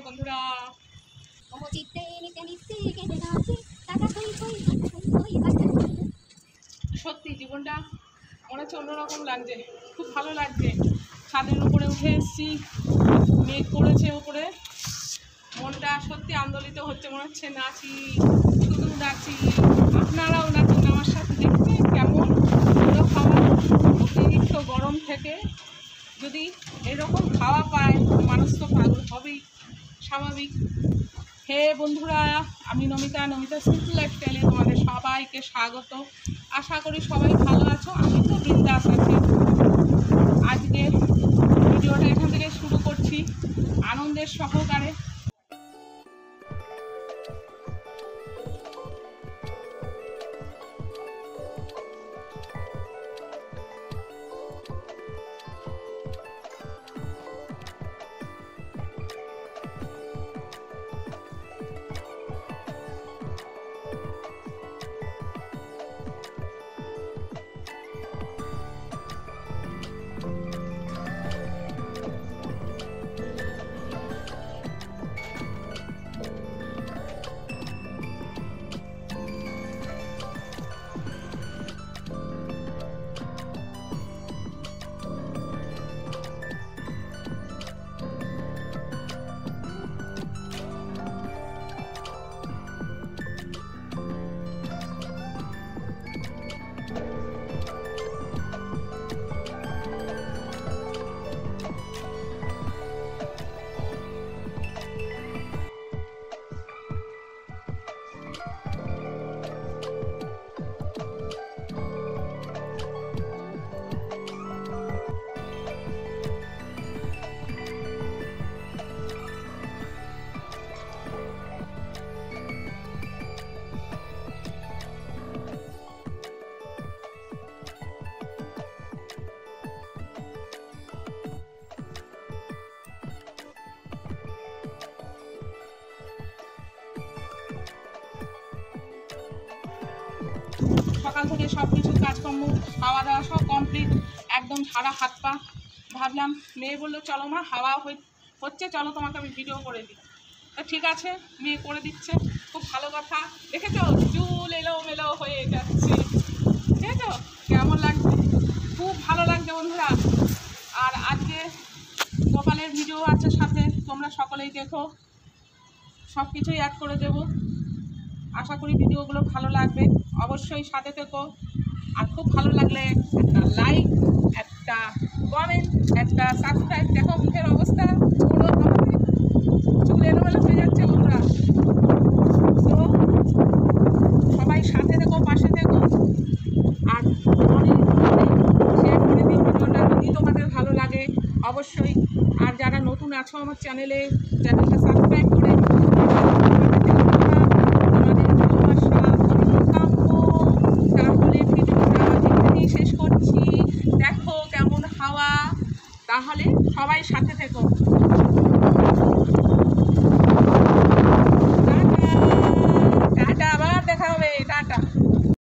বন্ধুরা। সত্যি জীবনটা মনে হচ্ছে অন্যরকম লাগছে, খুব ভালো লাগছে। ছাদের উপরে উঠে এসেছি, মেঘ পড়েছে ওপরে, মনটা সত্যি আন্দোলিত হচ্ছে, মনে হচ্ছে নাচি, শুধু নাচি, আপনারাও নাচুন আমার সাথে। দেখতে কেমন ভালো খাওয়া, অতিরিক্ত গরম থেকে যদি এরকম খাওয়া পায় মানুষ তো পাগল হবেই, স্বাভাবিক। হে বন্ধুরা, আমি নমিতা সিম্পল লাইফস্টাইলে তোমাদের সবাইকে স্বাগত। আশা করি সবাই ভালো আছো, আমি তো বিন্দাস আছি। আজকে ভিডিওটা এখান থেকে শুরু করছি আনন্দের সহকারে। সকাল থেকে সব কিছু কাজকর্ম, খাওয়া দাওয়া সব কমপ্লিট, একদম ঝাড়া হাত পা। ভাবলাম, মেয়ে বললো চলো মা, হাওয়া হচ্ছে, চলো তোমাকে আমি ভিডিও করে দিই। তো ঠিক আছে, মেয়ে করে দিচ্ছে, খুব ভালো কথা। দেখেছো চুল এলোমেলো হয়ে যাচ্ছে, দেখেছো কেমন লাগছে, খুব ভালো লাগছে বন্ধুরা। আর আজকে গোপালের ভিডিও আছে সাথে, তোমরা সকলেই দেখো, সব কিছুই অ্যাড করে দেবো। আশা করি ভিডিওগুলো ভালো লাগবে, অবশ্যই সাথে থেকো। আর খুব ভালো লাগলে একটা লাইক, একটা কমেন্ট, একটা সাবস্ক্রাইব। দেখো মুখের অবস্থা পুরো চুল এলোমেলো হয়ে যাচ্ছে বন্ধুরা। তো সবাই সাথে থেকো, পাশে থেকো, আর অনেক শেয়ার করে দিও ভিডিওটা যদি তোমাদের ভালো লাগে অবশ্যই। আর যারা নতুন আছো আমার চ্যানেলটা সাবস্ক্রাইব করে শেষ করছি। দেখো কেমন হাওয়া, তাহলে সবাই সাথে থেকো।